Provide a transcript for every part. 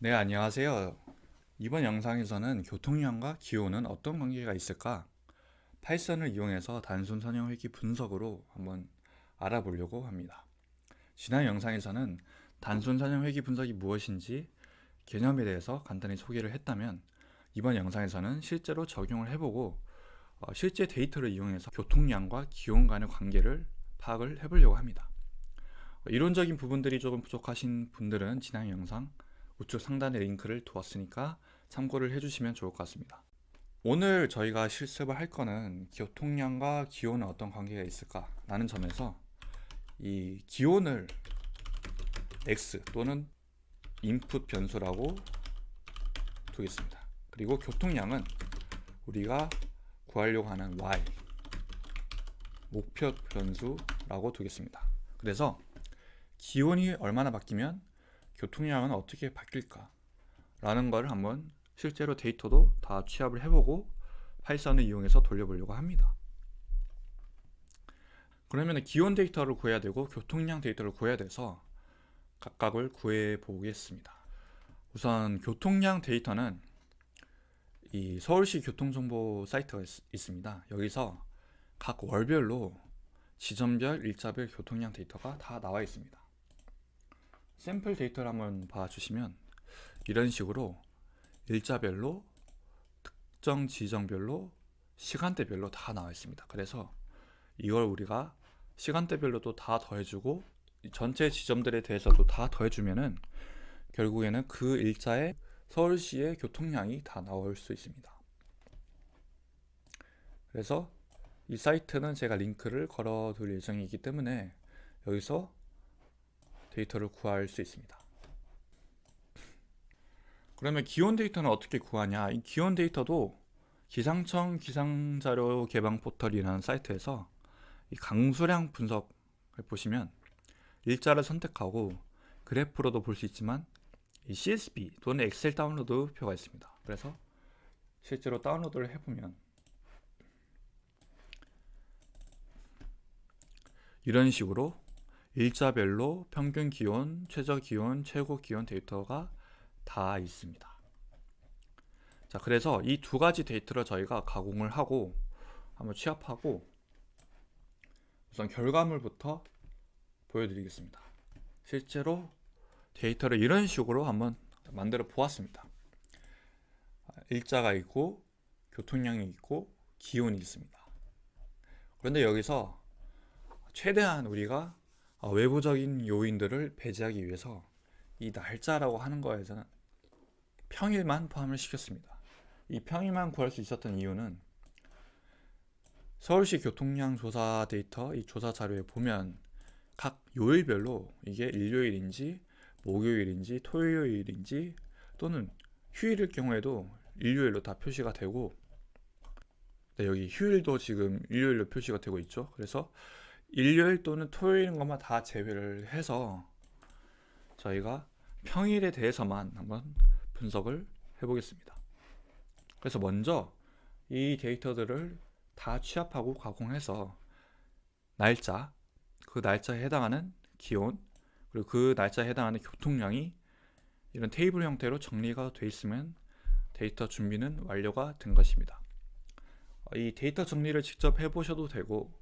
네, 안녕하세요. 이번 영상에서는 교통량과 기온은 어떤 관계가 있을까? 파이썬을 이용해서 단순 선형 회귀 분석으로 한번 알아보려고 합니다. 지난 영상에서는 단순 선형 회귀 분석이 무엇인지 개념에 대해서 간단히 소개를 했다면 이번 영상에서는 실제로 적용을 해보고 실제 데이터를 이용해서 교통량과 기온 간의 관계를 파악을 해보려고 합니다. 이론적인 부분들이 조금 부족하신 분들은 지난 영상 우측 상단에 링크를 두었으니까 참고를 해주시면 좋을 것 같습니다. 오늘 저희가 실습을 할 거는 교통량과 기온은 어떤 관계가 있을까 라는 점에서 이 기온을 x 또는 인풋 변수라고 두겠습니다. 그리고 교통량은 우리가 구하려고 하는 y 목표 변수라고 두겠습니다. 그래서 기온이 얼마나 바뀌면 교통량은 어떻게 바뀔까 라는 걸 한번 실제로 데이터도 다 취합을 해보고 파이썬을 이용해서 돌려보려고 합니다. 그러면 기온 데이터를 구해야 되고 교통량 데이터를 구해야 돼서 각각을 구해 보겠습니다. 우선 교통량 데이터는 이 서울시 교통정보 사이트가 있습니다. 여기서 각 월별로 지점별, 일자별 교통량 데이터가 다 나와 있습니다. 샘플 데이터를 한번 봐주시면 이런 식으로 일자별로, 특정 지정별로, 시간대별로 다 나와 있습니다. 그래서 이걸 우리가 시간대별로도 다 더해주고 전체 지점들에 대해서도 다 더해주면은 결국에는 그 일자의 서울시의 교통량이 다 나올 수 있습니다. 그래서 이 사이트는 제가 링크를 걸어둘 예정이기 때문에 여기서 데이터를 구할 수 있습니다. 그러면 기온 데이터는 어떻게 구하냐? 이 기온 데이터도 기상청 기상자료 개방 포털이라는 사이트에서 이 강수량 분석을 보시면 일자를 선택하고 그래프로도 볼 수 있지만 이 CSV 또는 엑셀 다운로드 표가 있습니다. 그래서 실제로 다운로드를 해보면 이런 식으로 일자별로 평균 기온, 최저 기온, 최고 기온 데이터가 다 있습니다. 자, 그래서 이 두 가지 데이터를 저희가 가공을 하고 한번 취합하고 우선 결과물부터 보여드리겠습니다. 실제로 데이터를 이런 식으로 한번 만들어 보았습니다. 일자가 있고 교통량이 있고 기온이 있습니다. 그런데 여기서 최대한 우리가 외부적인 요인들을 배제하기 위해서 이 날짜라고 하는 거에서는 평일만 포함을 시켰습니다. 이 평일만 구할 수 있었던 이유는 서울시 교통량 조사 데이터 이 조사 자료에 보면 각 요일별로 이게 일요일인지 목요일인지 토요일인지 또는 휴일일 경우에도 일요일로 다 표시가 되고 네, 여기 휴일도 지금 일요일로 표시가 되고 있죠. 그래서 일요일 또는 토요일인 것만 다 제외를 해서 저희가 평일에 대해서만 한번 분석을 해보겠습니다. 그래서 먼저 이 데이터들을 다 취합하고 가공해서 날짜, 그 날짜에 해당하는 기온, 그리고 그 날짜에 해당하는 교통량이 이런 테이블 형태로 정리가 돼 있으면 데이터 준비는 완료가 된 것입니다. 이 데이터 정리를 직접 해보셔도 되고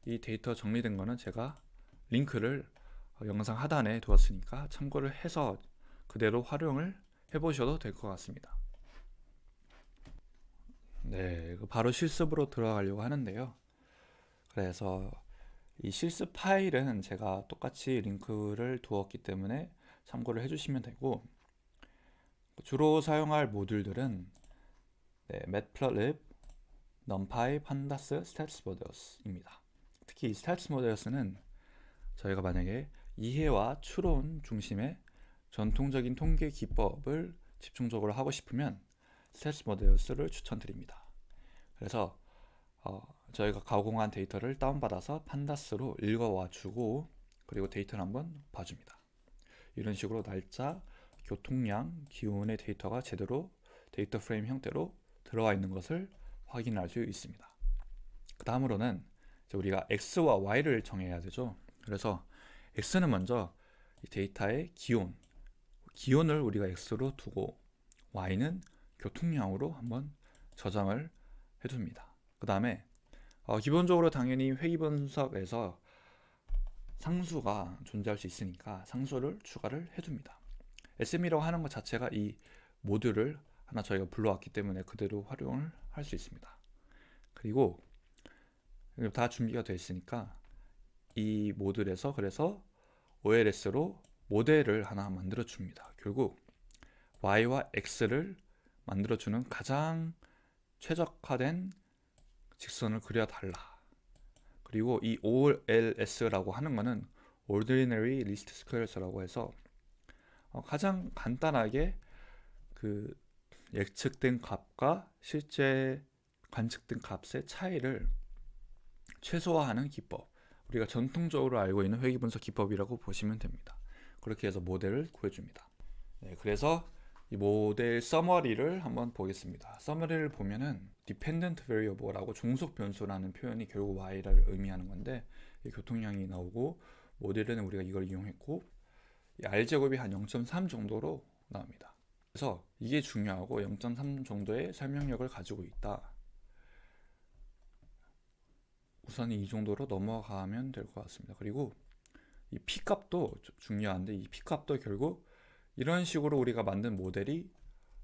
이 데이터 정리된 거는 제가 링크를 영상 하단에 두었으니까 참고를 해서 그대로 활용을 해보셔도 될 것 같습니다. 네, 바로 실습으로 들어가려고 하는데요. 그래서 이 실습 파일은 제가 똑같이 링크를 두었기 때문에 참고를 해주시면 되고 주로 사용할 모듈들은 Matplotlib, NumPy, Pandas, StatsModels입니다. 특히 이 StatsModels는 저희가 만약에 이해와 추론 중심의 전통적인 통계 기법을 집중적으로 하고 싶으면 StatsModels를 추천드립니다. 그래서 저희가 가공한 데이터를 다운받아서 판다스로 읽어와 주고 그리고 데이터를 한번 봐줍니다. 이런 식으로 날짜, 교통량, 기온의 데이터가 제대로 데이터 프레임 형태로 들어가 있는 것을 확인할 수 있습니다. 그 다음으로는 우리가 X와 Y를 정해야 되죠. 그래서 X는 먼저 이 데이터의 기온, 기온을 우리가 x로 두고 y는 교통량으로 한번 저장을 해둡니다. 그 다음에 기본적으로 당연히 회귀 분석에서 상수가 존재할 수 있으니까 상수를 추가를 해줍니다. SM이라고 하는 것 자체가 이 모듈을 하나 저희가 불러왔기 때문에 그대로 활용을 할 수 있습니다. 그리고 다 준비가 되어 있으니까 이 모듈에서 그래서 OLS로 모델을 하나 만들어 줍니다. 결국 Y와 X를 만들어 주는 가장 최적화된 직선을 그려 달라. 그리고 이 OLS라고 하는 거는 Ordinary Least Squares라고 해서 가장 간단하게 그 예측된 값과 실제 관측된 값의 차이를 최소화하는 기법, 우리가 전통적으로 알고 있는 회귀 분석 기법이라고 보시면 됩니다. 그렇게 해서 모델을 구해줍니다. 네, 그래서 이 모델 서머리를 한번 보겠습니다. 서머리를 보면은 dependent variable라고 종속 변수라는 표현이 결국 y를 의미하는 건데 교통량이 나오고 모델에는 우리가 이걸 이용했고 r제곱이 한 0.3 정도로 나옵니다. 그래서 이게 중요하고 0.3 정도의 설명력을 가지고 있다. 우선 이 정도로 넘어가면 될 것 같습니다. 그리고 이 P값도 중요한데 이 P값도 결국 이런 식으로 우리가 만든 모델이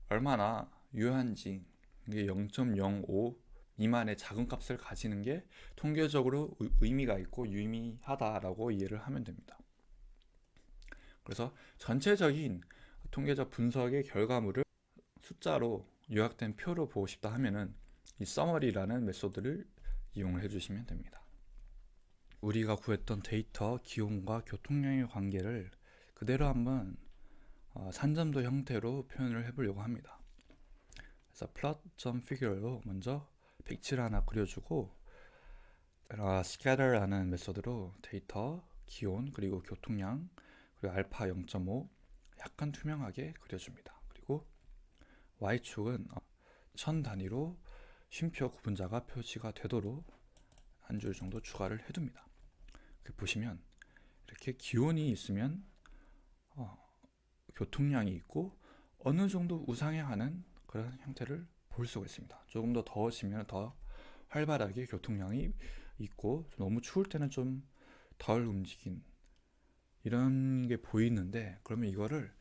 얼마나 유효한지, 이게 0.05 미만의 작은 값을 가지는 게 통계적으로 의미가 있고 유의미하다라고 이해를 하면 됩니다. 그래서 전체적인 통계적 분석의 결과물을 숫자로 요약된 표로 보고 싶다 하면은 이 서머리라는 메소드를 이용을 해주시면 됩니다. 우리가 구했던 데이터 기온과 교통량의 관계를 그대로 한번 산점도 형태로 표현을 해보려고 합니다. 그래서 plot.figure로 먼저 백지를 하나 그려주고 scatter라는 메소드로 데이터, 기온, 그리고 교통량, 그리고 알파 0.5 약간 투명하게 그려줍니다. 그리고 y축은 1000 단위로 쉼표 구분자가 표시가 되도록 한 줄 정도 추가를 해둡니다. 보시면 이렇게 기온이 있으면 교통량이 있고 어느 정도 우상향하는 그런 형태를 볼 수가 있습니다. 조금 더 더워지면 더 활발하게 교통량이 있고 너무 추울 때는 좀 덜 움직인 이런 게 보이는데 그러면 이거를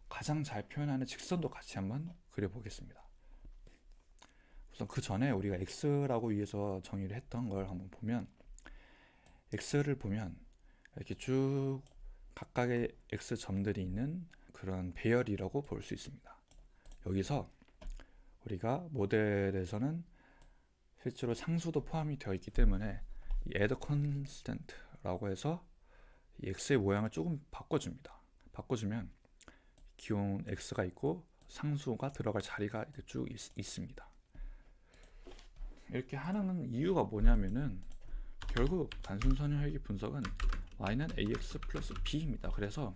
가장 잘 표현하는 직선도 같이 한번 그려보겠습니다. 우선 그 전에 우리가 x라고 위에서 정의를 했던 걸 한번 보면 x를 보면 이렇게 쭉 각각의 x 점들이 있는 그런 배열이라고 볼 수 있습니다. 여기서 우리가 모델에서는 실제로 상수도 포함이 되어 있기 때문에 이 add constant라고 해서 이 x의 모양을 조금 바꿔줍니다. 바꿔주면 기온 x가 있고 상수가 들어갈 자리가 이렇게 쭉 있습니다. 이렇게 하는 이유가 뭐냐면은 결국 단순 선형회귀 분석은 y는 ax 플러스 b입니다. 그래서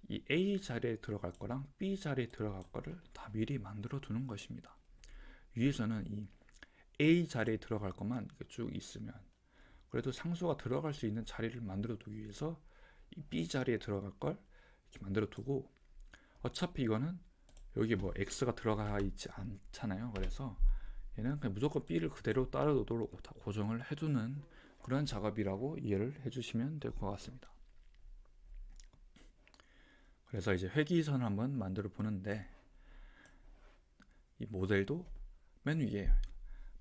이 a 자리에 들어갈 거랑 b 자리에 들어갈 거를 다 미리 만들어 두는 것입니다. 위에서는 이 a 자리에 들어갈 것만 쭉 있으면 그래도 상수가 들어갈 수 있는 자리를 만들어 두기 위해서 이 b 자리에 들어갈 걸 이렇게 만들어 두고 어차피 이거는 여기 뭐 x가 들어가 있지 않잖아요. 그래서 얘는 그냥 무조건 b를 그대로 따라 놓도록 다 고정을 해두는 그런 작업이라고 이해를 해주시면 될 것 같습니다. 그래서 이제 회귀선을 한번 만들어 보는데 이 모델도 맨 위에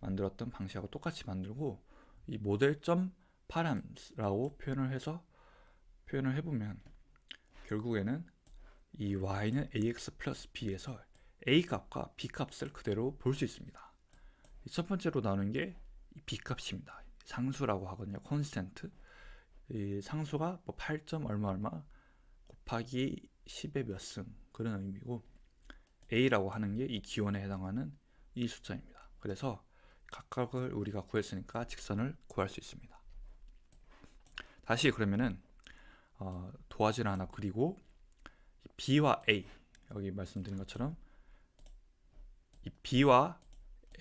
만들었던 방식하고 똑같이 만들고 이 모델.params 표현을 해보면 결국에는 이 y는 ax 플러스 b에서 a 값과 b 값을 그대로 볼 수 있습니다. 첫 번째로 나오는 게 이 b 값입니다. 상수라고 하거든요. constant. 이 상수가 뭐 8. 얼마 곱하기 10의 몇 승 그런 의미고 a라고 하는 게 이 기온에 해당하는 이 숫자입니다. 그래서 각각을 우리가 구했으니까 직선을 구할 수 있습니다. 다시 그러면은 도화지를 하나 그리고 b와 a 여기 말씀드린 것처럼 이 b와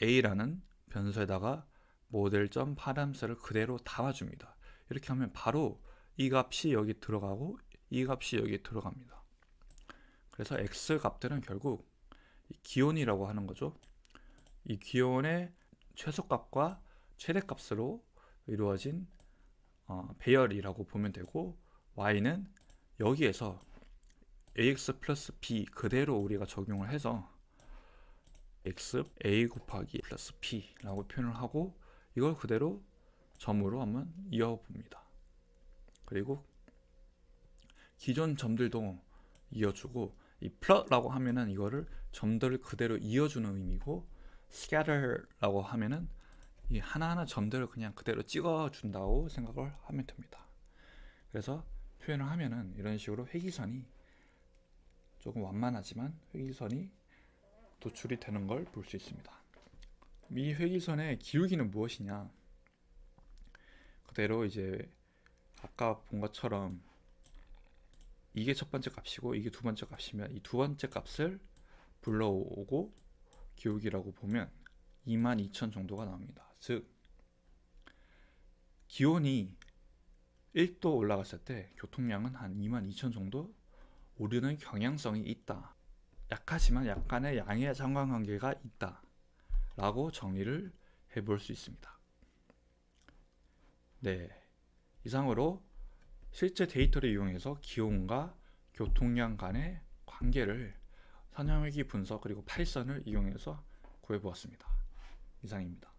a라는 변수에다가 모델.params를 그대로 담아줍니다. 이렇게 하면 바로 이 값이 여기 들어가고 이 값이 여기 들어갑니다. 그래서 x 값들은 결국 이 기온이라고 하는 거죠. 이 기온의 최소값과 최대값으로 이루어진 배열이라고 보면 되고, y는 여기에서 ax 플러스 b 그대로 우리가 적용을 해서 x a 곱하기 플러스 p 라고 표현을 하고, 이걸 그대로 점으로 한번 이어봅니다. 그리고 기존 점들도 이어주고, 이 plot라고 하면은 이거를 점들을 그대로 이어주는 의미고, scatter라고 하면은 이 하나하나 점들을 그냥 그대로 찍어준다고 생각을 하면 됩니다. 그래서 표현을 하면은 이런 식으로 회기선이 조금 완만하지만 회기선이 도출이 되는 걸 볼 수 있습니다. 이 회기선의 기울기는 무엇이냐? 그대로 이제 아까 본 것처럼 이게 첫 번째 값이고 이게 두 번째 값이면 이 두 번째 값을 불러오고 기울기라고 보면 22,000 정도가 나옵니다. 즉 기온이 1도 올라갔을 때 교통량은 한 22,000 정도 오르는 경향성이 있다. 약하지만 약간의 양의 상관관계가 있다 라고 정리를 해볼 수 있습니다. 네, 이상으로 실제 데이터를 이용해서 기온과 교통량 간의 관계를 선형회귀 분석 그리고 파이썬을 이용해서 구해보았습니다. 이상입니다.